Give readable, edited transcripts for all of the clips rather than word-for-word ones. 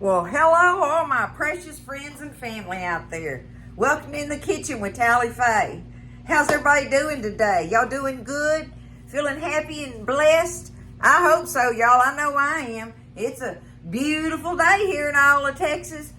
Well, hello, all my precious friends and family out there. Welcome in the kitchen with Tally Faye. How's everybody doing today? Y'all doing good? Feeling happy and blessed? I hope so, y'all. I know I am. It's a beautiful day here in Iowa, Texas.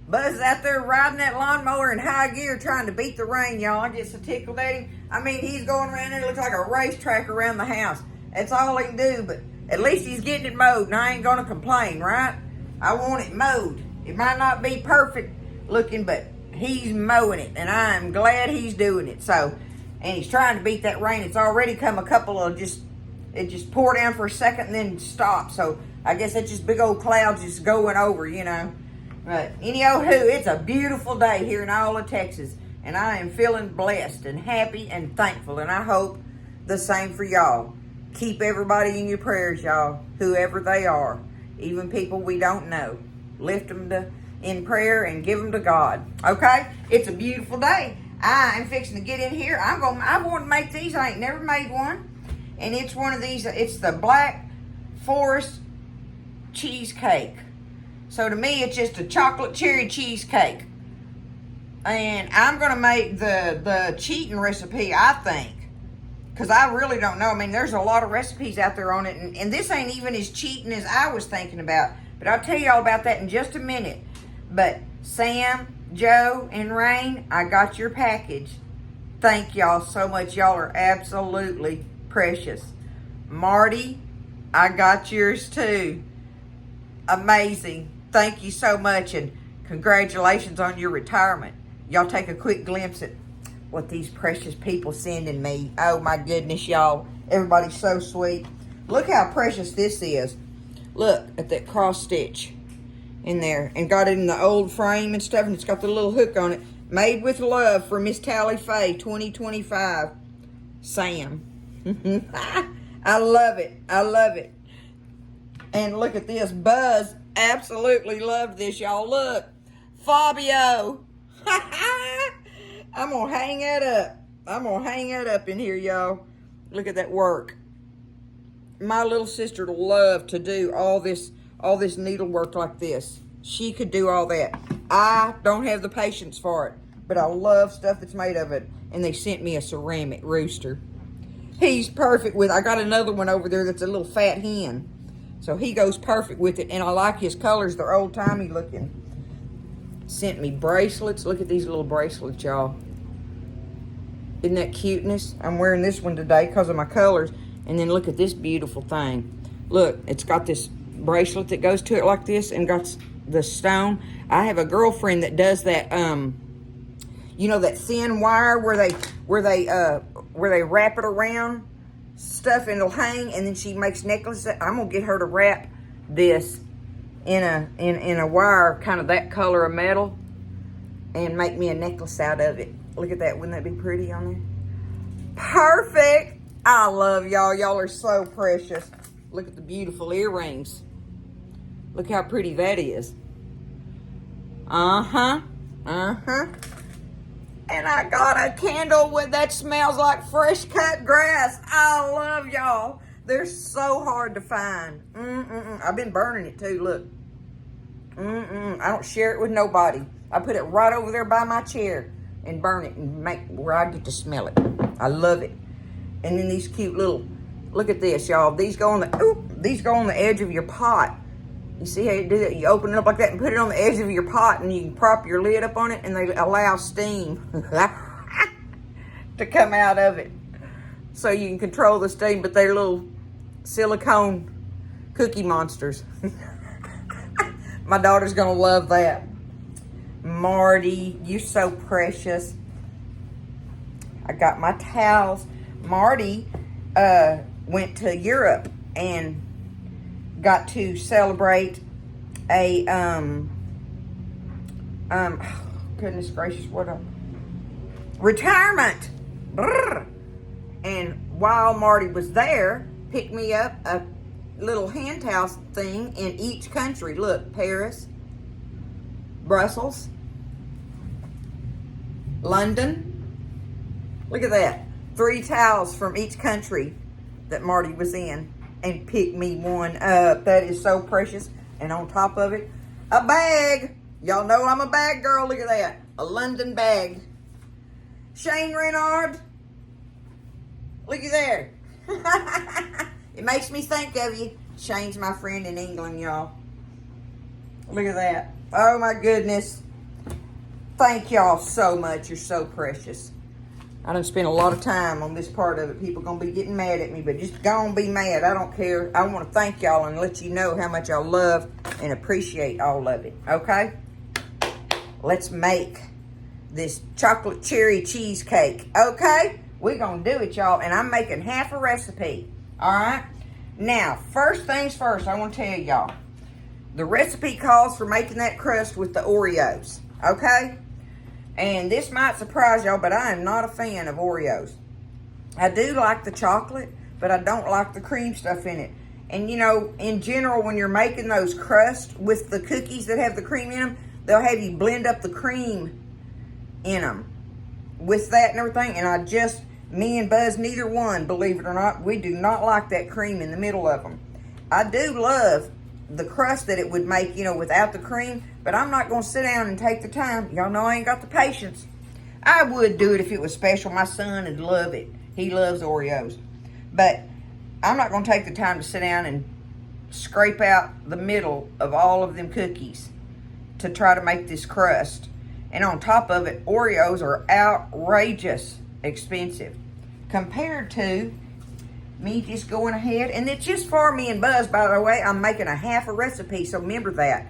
Buzz is out there riding that lawnmower in high gear trying to beat the rain, y'all. I get so tickled at him. I mean, he's going around there, looks like a racetrack around the house. That's all he can do, but at least he's getting it mowed, and I ain't gonna complain, right? I want it mowed. It might not be perfect looking, but he's mowing it, and I'm glad he's doing it. So, and he's trying to beat that rain. It's already come a couple of it just poured down for a second and then stopped. So I guess it's just big old clouds just going over, you know. But anyhow, it's a beautiful day here in Iowa, Texas, and I am feeling blessed and happy and thankful, and I hope the same for y'all. Keep everybody in your prayers, y'all, whoever they are. Even people we don't know. Lift them in prayer and give them to God. Okay? It's a beautiful day. I am fixing to get in here. I want to make these. I ain't never made one. And it's one of these. It's the Black Forest Cheesecake. So to me, it's just a chocolate cherry cheesecake. And I'm going to make the cheating recipe, I think. Because I really don't know. I mean, there's a lot of recipes out there on it. And this ain't even as cheating as I was thinking about. But I'll tell you all about that in just a minute. But Sam, Joe, and Rain, I got your package. Thank y'all so much. Y'all are absolutely precious. Marty, I got yours too. Amazing. Thank you so much. And congratulations on your retirement. Y'all take a quick glimpse at what these precious people sending me. Oh my goodness, y'all. Everybody's so sweet. Look how precious this is. Look at that cross stitch in there. And got it in the old frame and stuff. And it's got the little hook on it. Made with love for Miss Tally Faye 2025. Sam. I love it. I love it. And look at this. Buzz absolutely loved this, y'all. Look. Fabio. I'm going to hang it up. I'm going to hang it up in here, y'all. Look at that work. My little sister love to do all this needlework like this. She could do all that. I don't have the patience for it, but I love stuff that's made of it. And they sent me a ceramic rooster. He's perfect with, I got another one over there that's a little fat hen. So he goes perfect with it, and I like his colors. They're old-timey looking. Sent me bracelets. Look at these little bracelets, y'all. Isn't that cuteness? I'm wearing this one today because of my colors. And then look at this beautiful thing. Look, it's got this bracelet that goes to it like this and got the stone. I have a girlfriend that does that, you know, that thin wire where they wrap it around stuff and it'll hang, and then she makes necklaces. I'm gonna get her to wrap this in a wire, kind of that color of metal, and make me a necklace out of it. Look at that. Wouldn't that be pretty on there? Perfect. I love y'all. Y'all are so precious. Look at the beautiful earrings. Look how pretty that is. Uh-huh. Uh-huh. And I got a candle that smells like fresh cut grass. I love y'all. They're so hard to find. I've been burning it too, look. I don't share it with nobody. I put it right over there by my chair and burn it and make where I get to smell it. I love it. And then these cute little, look at this, y'all. These go on the edge of your pot. You see how you do that? You open it up like that and put it on the edge of your pot, and you can prop your lid up on it, and they allow steam to come out of it. So you can control the steam, but they're little silicone cookie monsters. My daughter's gonna love that. Marty, you're so precious. I got my towels. Marty went to Europe and got to celebrate a goodness gracious, what a retirement. Brr. And while Marty was there, picked me up a little hand towel thing in each country. Look, Paris, Brussels, London. Look at that. 3 towels from each country that Marty was in, and picked me one up. That is so precious. And on top of it, a bag. Y'all know I'm a bag girl. Look at that. A London bag. Shane Renard. Look at there. It makes me think of you. Shane's my friend in England, y'all. Look at that. Oh, my goodness. Thank y'all so much. You're so precious. I done spent a lot of time on this part of it. People going to be getting mad at me, but just go on be mad. I don't care. I want to thank y'all and let you know how much y'all love and appreciate all of it. Okay? Let's make this chocolate cherry cheesecake. Okay? We're going to do it, y'all. And I'm making half a recipe. All right? Now, first things first, I want to tell y'all. The recipe calls for making that crust with the Oreos. Okay? And this might surprise y'all, but I am not a fan of Oreos. I do like the chocolate, but I don't like the cream stuff in it. And you know, in general, when you're making those crusts with the cookies that have the cream in them, they'll have you blend up the cream in them with that and everything. And me and Buzz, neither one, believe it or not, we do not like that cream in the middle of them. I do love the crust that it would make, you know, without the cream, but I'm not going to sit down and take the time. Y'all know I ain't got the patience. I would do it if it was special. My son would love it. He loves Oreos. But I'm not going to take the time to sit down and scrape out the middle of all of them cookies to try to make this crust. And on top of it, Oreos are outrageous expensive compared to me just going ahead, and it's just for me and Buzz, by the way. I'm making a half a recipe, so remember that.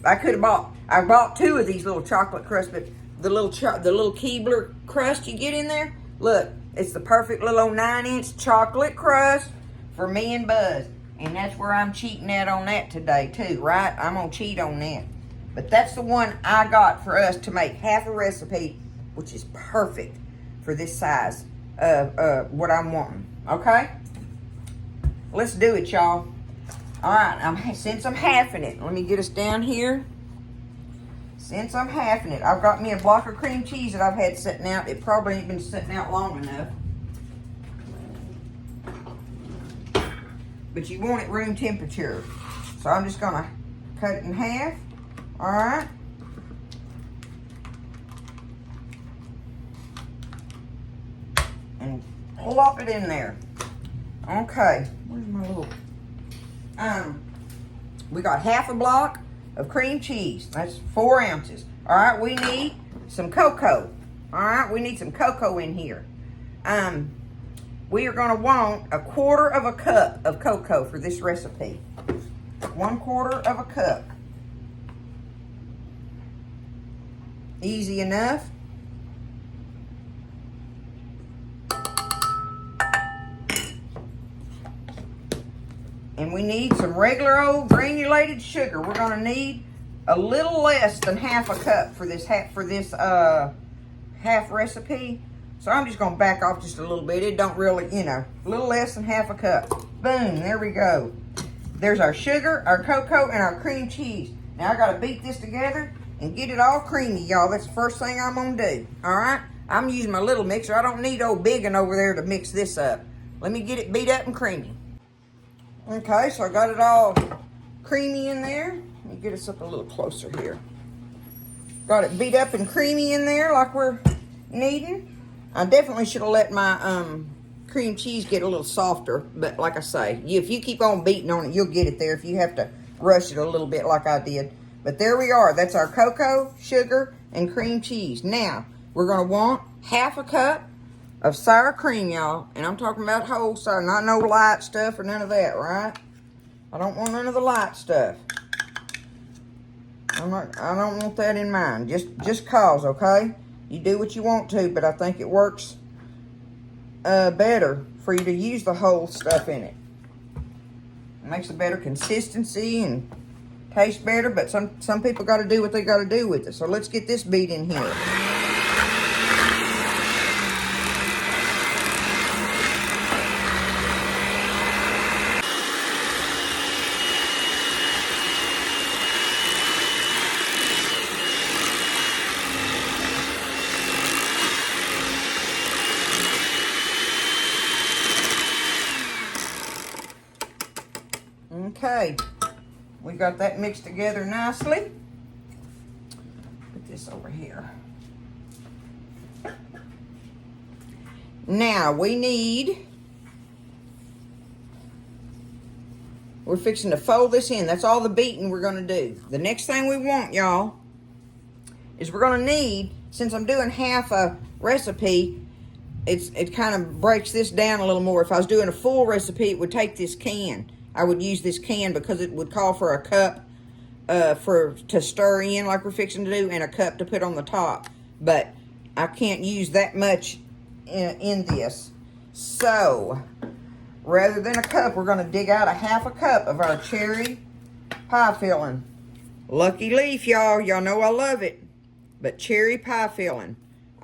I bought 2 of these little chocolate crusts, but the little Keebler crust you get in there, look, it's the perfect little 9-inch chocolate crust for me and Buzz. And that's where I'm cheating at on that today too, right? I'm gonna cheat on that. But that's the one I got for us to make half a recipe, which is perfect for this size of what I'm wanting, okay? Let's do it, y'all. All right, since I'm halving it, let me get us down here. Since I'm halving it, I've got me a block of cream cheese that I've had sitting out. It probably ain't been sitting out long enough. But you want it room temperature. So I'm just gonna cut it in half. All right. And plop it in there. Okay, where's my little, we got half a block of cream cheese. That's 4 ounces. All right, we need some cocoa. All right, we need some cocoa in here. We are gonna want 1/4 of a cup of cocoa for this recipe. 1/4 of a cup. Easy enough. And we need some regular old granulated sugar. We're gonna need a little less than half a cup for this half recipe. So I'm just gonna back off just a little bit. It don't really, you know, a little less than half a cup. Boom, there we go. There's our sugar, our cocoa, and our cream cheese. Now I gotta beat this together and get it all creamy, y'all. That's the first thing I'm gonna do, all right? I'm using my little mixer. I don't need old big one over there to mix this up. Let me get it beat up and creamy. Okay, so I got it all creamy in there. Let me get us up a little closer here. Got it beat up and creamy in there like we're needing. I definitely should have let my cream cheese get a little softer, but like I say, if you keep on beating on it, you'll get it there if you have to rush it a little bit like I did. But there we are. That's our cocoa, sugar, and cream cheese. Now, we're going to want half a cup of sour cream, y'all. And I'm talking about whole sour, not no light stuff or none of that, right? I don't want none of the light stuff. I don't want that in mine. Just cause, okay? You do what you want to, but I think it works better for you to use the whole stuff in it. It makes a better consistency and tastes better, but some people got to do what they got to do with it. So let's get this beat in here. Okay, we got that mixed together nicely. Put this over here. Now we're fixing to fold this in. That's all the beating we're going to do. The next thing we want, y'all, is we're going to need, since I'm doing half a recipe, it kind of breaks this down a little more. If I was doing a full recipe, it would take this can. I would use this can because it would call for a cup to stir in like we're fixing to do, and a cup to put on the top. But I can't use that much in this. So, rather than a cup, we're going to dig out a half a cup of our cherry pie filling. Lucky Leaf, y'all. Y'all know I love it. But cherry pie filling.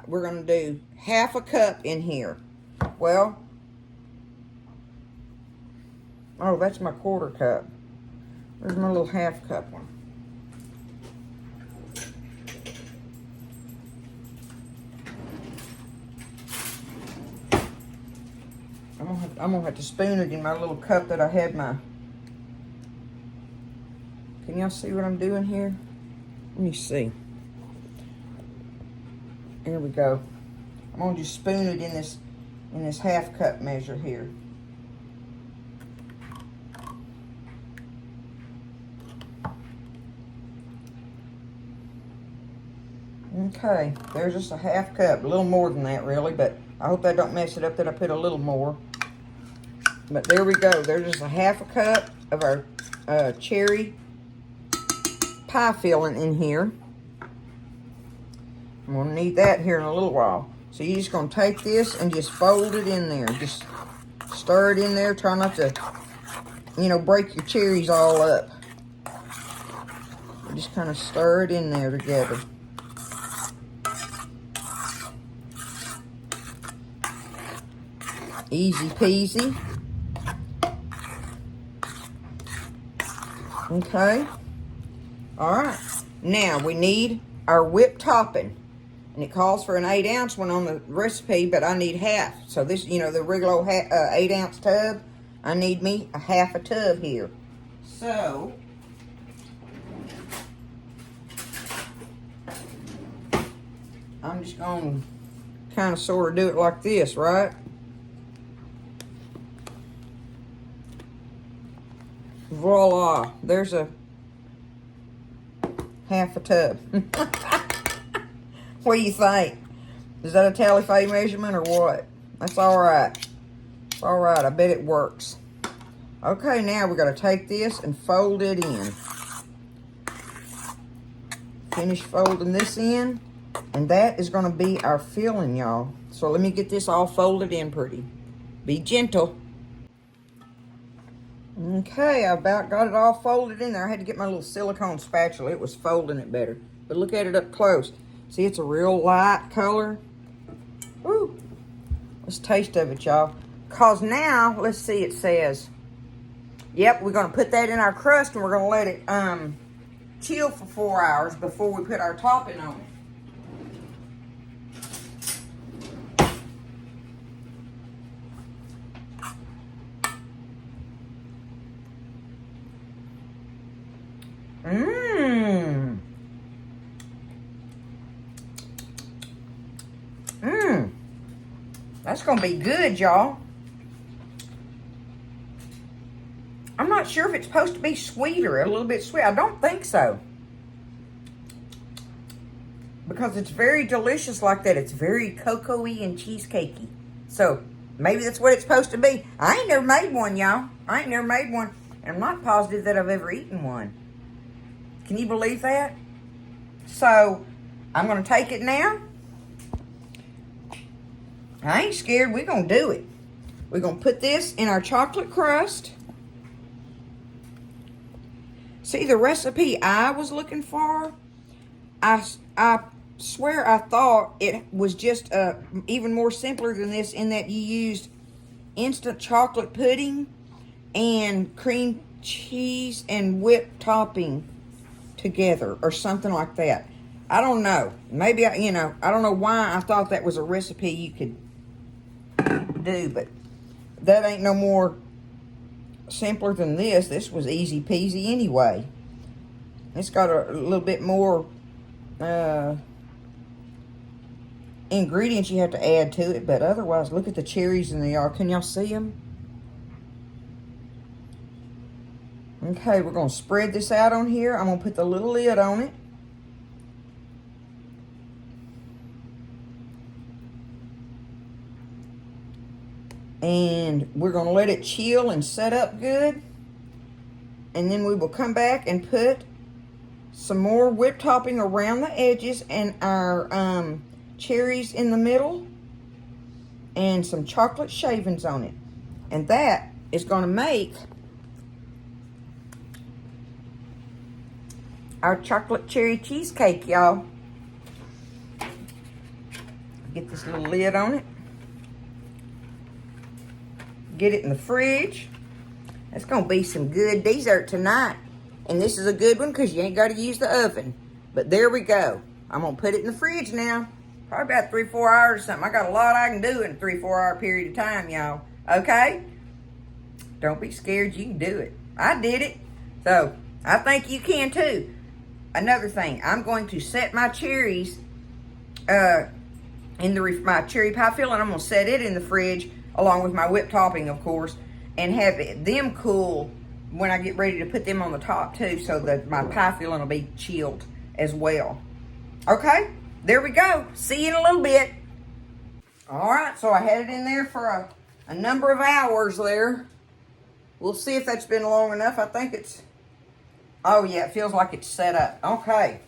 We're going to do half a cup in here. Well, oh, that's my quarter cup. Where's my little half cup one? I'm gonna have to spoon it in my little cup that I had my... Can y'all see what I'm doing here? Let me see. Here we go. I'm gonna just spoon it in this half cup measure here. Okay, there's just a half cup, a little more than that really, but I hope that don't mess it up that I put a little more. But there we go. There's just a half a cup of our cherry pie filling in here. I'm going to need that here in a little while. So you're just going to take this and just fold it in there. Just stir it in there. Try not to, break your cherries all up. Just kind of stir it in there together. Easy peasy. Okay. All right. Now we need our whipped topping. And it calls for an 8-ounce one on the recipe, but I need half. So this, the regular 8-ounce tub, I need me a half a tub here. So, I'm just going to kind of sort of do it like this, right? Voila. There's a half a tub. What do you think? Is that a tally-fay measurement or what? That's all right. It's all right. I bet it works. Okay, now we're going to take this and fold it in. Finish folding this in. And that is going to be our filling, y'all. So let me get this all folded in pretty. Be gentle. Okay, I about got it all folded in there. I had to get my little silicone spatula. It was folding it better. But look at it up close. See, it's a real light color. Woo. Let's taste of it, y'all. Because now, let's see, it says, yep, we're going to put that in our crust and we're going to let it chill for 4 hours before we put our topping on it. Mmm. Mmm. That's going to be good, y'all. I'm not sure if it's supposed to be sweeter, a little bit sweet. I don't think so. Because it's very delicious like that. It's very cocoa-y and cheesecakey. So, maybe that's what it's supposed to be. I ain't never made one, y'all. I ain't never made one. And I'm not positive that I've ever eaten one. Can you believe that? So, I'm going to take it now. I ain't scared. We're going to do it. We're going to put this in our chocolate crust. See, the recipe I was looking for, I swear I thought it was just even more simpler than this in that you used instant chocolate pudding and cream cheese and whipped topping together or something like that. I don't know. Maybe, I don't know why I thought that was a recipe you could do, but that ain't no more simpler than this. This was easy peasy anyway. It's got a little bit more ingredients you have to add to it, but otherwise, look at the cherries in there, y'all. Can y'all see them? Okay, we're going to spread this out on here. I'm going to put the little lid on it. And we're going to let it chill and set up good. And then we will come back and put some more whipped topping around the edges and our cherries in the middle and some chocolate shavings on it. And that is going to make our chocolate cherry cheesecake, y'all. Get this little lid on it. Get it in the fridge. That's going to be some good dessert tonight. And this is a good one because you ain't got to use the oven. But there we go. I'm going to put it in the fridge now. Probably about 3-4 hours or something. I got a lot I can do in a 3-4 hour period of time, y'all. Okay? Don't be scared. You can do it. I did it. So, I think you can too. Another thing. I'm going to set my cherries in my cherry pie filling. I'm going to set it in the fridge along with my whipped topping, of course, and have them cool when I get ready to put them on the top too, so that my pie filling will be chilled as well. Okay, there we go. See you in a little bit. All right, so I had it in there for a number of hours there. We'll see if that's been long enough. I think it's, oh yeah, it feels like it's set up. Okay.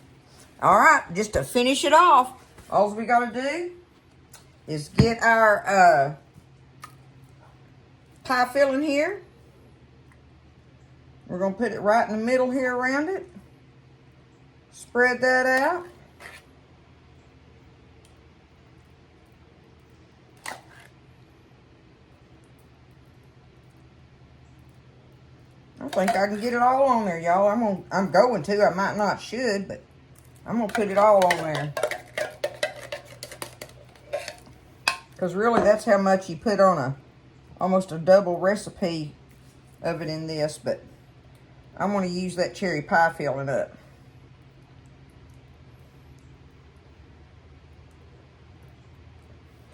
All right, just to finish it off, all we got to do is get our pie filling here. We're going to put it right in the middle here around it. Spread that out. I think I can get it all on there, y'all. I'm going to. I might not should, but I'm going to put it all on there. Because really, that's how much you put on almost a double recipe of it in this, but I'm going to use that cherry pie filling up.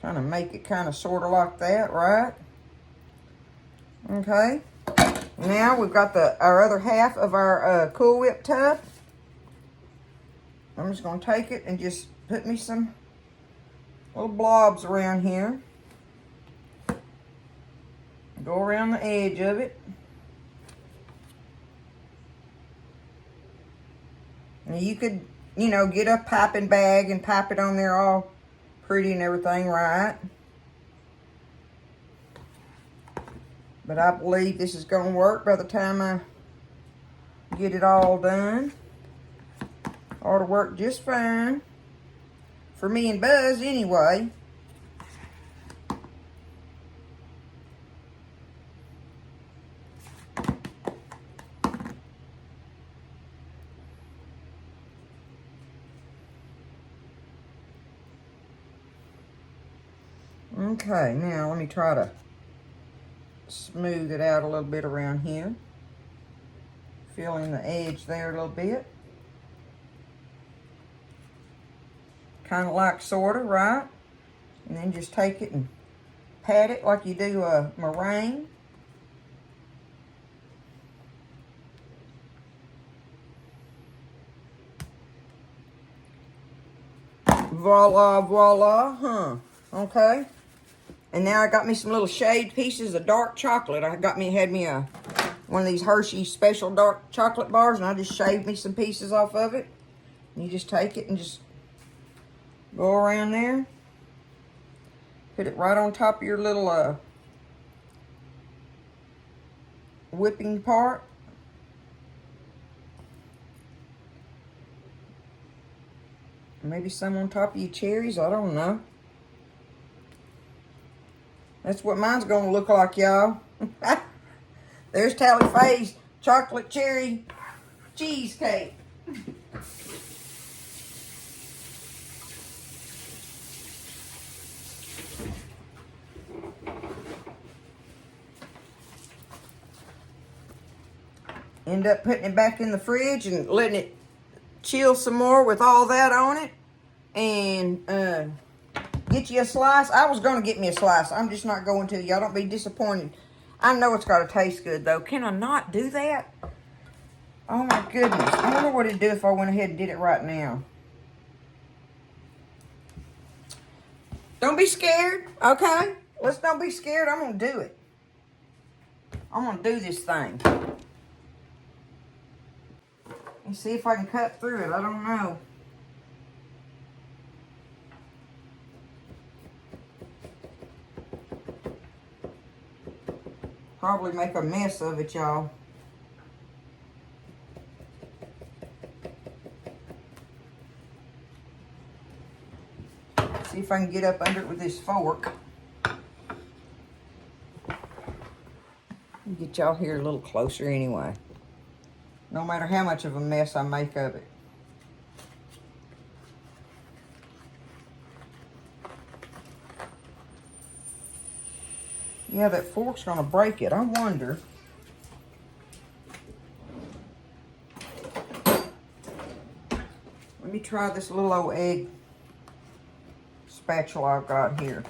Kind of make it kind of sort of like that, right? Okay. Now we've got our other half of our Cool Whip tub. I'm just going to take it and just put me some little blobs around here. Go around the edge of it. And you could, get a piping bag and pipe it on there all pretty and everything, right? But I believe this is going to work by the time I get it all done. Ought to work just fine. For me and Buzz, anyway. Okay, now let me try to smooth it out a little bit around here. Fill in the edge there a little bit. Kind of like sorta, right? And then just take it and pat it like you do a meringue. Voila, voila, huh? Okay. And now I got me some little shaved pieces of dark chocolate. I had me one of these Hershey special dark chocolate bars, and I just shaved me some pieces off of it. And you just take it and just go around there. Put it right on top of your little whipping part. Maybe some on top of your cherries. I don't know. That's what mine's going to look like, y'all. There's Tally Faye's chocolate cherry cheesecake. End up putting it back in the fridge and letting it chill some more with all that on it. And get you a slice. I was going to get me a slice. I'm just not going to. Y'all don't be disappointed. I know it's got to taste good, though. Can I not do that? Oh, my goodness. I wonder what it'd do if I went ahead and did it right now. Don't be scared, okay? Let's don't be scared. I'm going to do it. I'm going to do this thing. And see if I can cut through it. I don't know. Probably make a mess of it, y'all. See if I can get up under it with this fork. Get y'all here a little closer anyway. No matter how much of a mess I make of it. Yeah, that fork's gonna break it. I wonder. Let me try this little old egg spatula I've got here.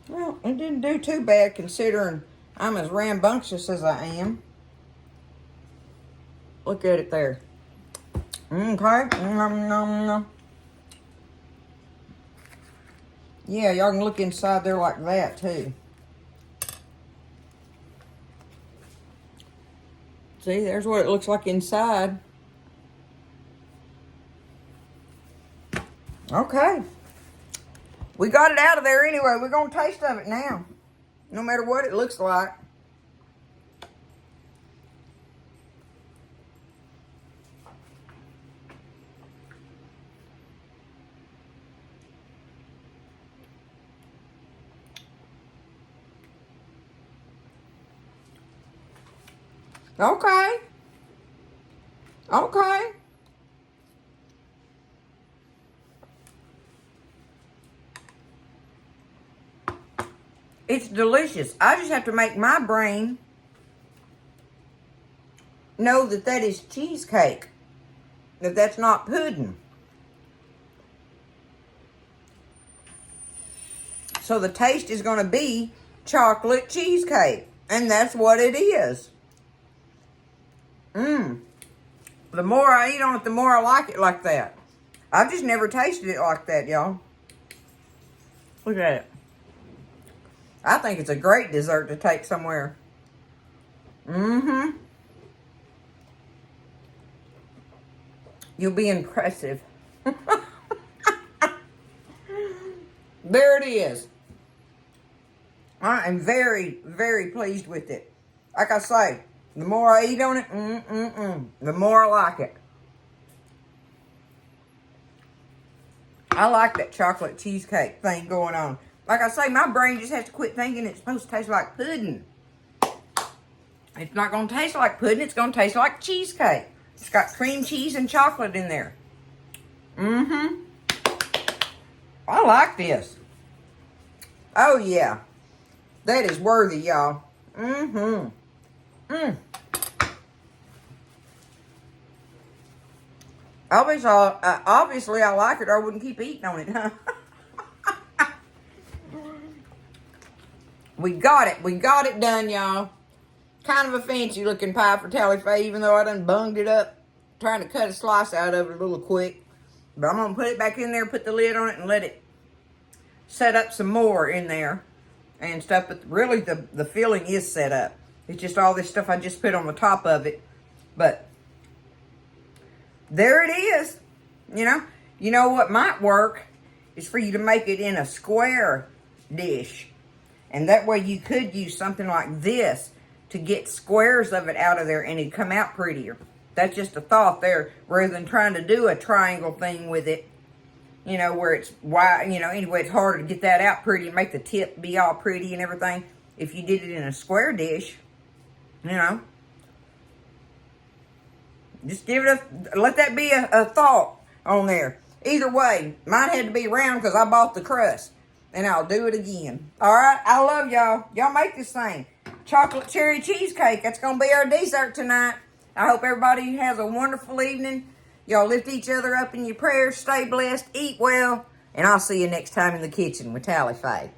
Well, it didn't do too bad considering I'm as rambunctious as I am. Look at it there. Okay. Yeah, y'all can look inside there like that too. See, there's what it looks like inside. Okay. We got it out of there anyway. We're going to taste of it now. No matter what it looks like. Okay. Okay. It's delicious. I just have to make my brain know that that is cheesecake. That that's not pudding. So the taste is going to be chocolate cheesecake. And that's what it is. The more I eat on it, the more I like it like that. I've just never tasted it like that, y'all. Look at it. I think it's a great dessert to take somewhere. You'll be impressive. There it is. I am very, very pleased with it. Like I say, the more I eat on it, the more I like it. I like that chocolate cheesecake thing going on. Like I say, my brain just has to quit thinking it's supposed to taste like pudding. It's not going to taste like pudding. It's going to taste like cheesecake. It's got cream cheese and chocolate in there. I like this. Oh, yeah. That is worthy, y'all. Obviously, I like it or I wouldn't keep eating on it, huh? We got it. We got it done, y'all. Kind of a fancy looking pie for Tally Faye, even though I done bunged it up, trying to cut a slice out of it a little quick. But I'm going to put it back in there, put the lid on it, and let it set up some more in there and stuff. But really, the filling is set up. It's just all this stuff I just put on the top of it. But there it is. You know what might work is for you to make it in a square dish. And that way you could use something like this to get squares of it out of there and it'd come out prettier. That's just a thought there, rather than trying to do a triangle thing with it, where it's wide, anyway, it's harder to get that out pretty and make the tip be all pretty and everything. If you did it in a square dish, just give it let that be a thought on there. Either way, mine had to be round because I bought the crust. And I'll do it again. All right? I love y'all. Y'all make this thing. chocolate cherry cheesecake. That's going to be our dessert tonight. I hope everybody has a wonderful evening. Y'all lift each other up in your prayers. Stay blessed. Eat well. And I'll see you next time in the kitchen with Tally Faye.